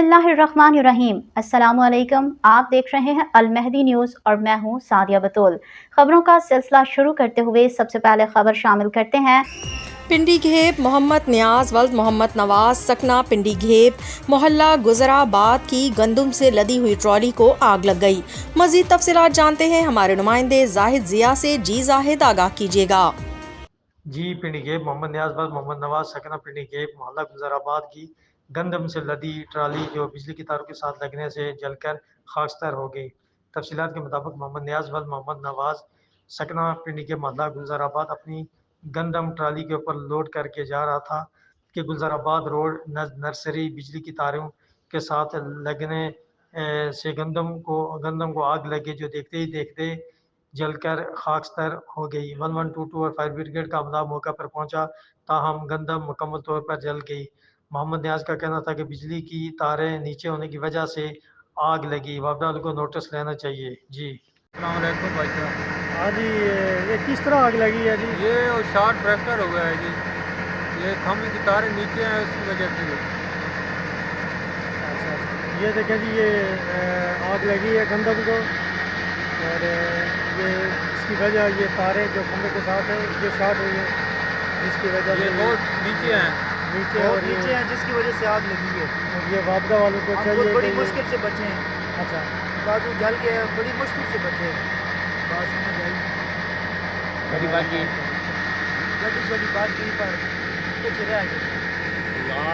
बिस्मिल्लाहिर्रहमानिर्रहीम। अस्सलामुअलैकुम। आप देख रहे हैं अल महदी न्यूज़ और मैं हूं सादिया बतूल। खबरों का सिलसिला शुरू करते हुए सबसे पहले खबर शामिल करते हैं। पिंडी घेप मोहम्मद नियाज वल्द मोहम्मद नवाज सकना पिंडी घेप मोहल्ला गुजराबाद की गंदम से लदी हुई ट्रॉली को आग लग गई। मजीद तफसीलात जानते हैं हमारे नुमाइंदे जाहिद जिया से। जी जाहिद, आगाह कीजिएगा। जी, पिंडी घेप मोहम्मद नियाज वल्द मोहम्मद नवाज सकना पिंडी घेप मोहल्ला गुजराबाद की गंदम से लदी ट्राली जो बिजली की तारों के साथ लगने से जलकर खाकसार हो गई। तफसीलात के मुताबिक मोहम्मद नियाज वल्द मोहम्मद नवाज सकना पिंडी के मोहल्ला गुलजाराबाद अपनी गंदम ट्राली के ऊपर लोड करके जा रहा था कि गुलजाराबाद रोड नर्सरी बिजली की तारों के साथ लगने से गंदम को आग लगे जो देखते ही देखते जलकर खाकसार हो गई। 1122 और फायर ब्रिगेड का अमला मौका पर पहुंचा, ताहम गंदम मुकम्मल तौर पर जल गई। मोहम्मद न्याज का कहना था कि बिजली की तारें नीचे होने की वजह से आग लगी, वापडा को नोटिस लेना चाहिए। जी अस्सलाम वालेकुम भाई साहब। हाँ जी, ये किस तरह आग लगी है जी? ये शॉर्ट फ्रैक्चर हो गया है जी, ये खंभे की तारें नीचे हैं उसकी वजह से। अच्छा, ये देखें जी, ये आग लगी है गंदम को और ये इसकी वजह ये तारें जो खंभे के साथ है ये शॉर्ट हुई है, जिसकी वजह ये से बहुत नीचे हैं नीचे हैं जिसकी वजह से आग लगी है। और ये वापडा वालों को चाहिए बड़ी मुश्किल से बचे हैं। अच्छा, बाजू जल गया, बड़ी मुश्किल से बचे हैं। बात समझ आई, बड़ी बात की बड़ी बात की पर कुछ रह गया।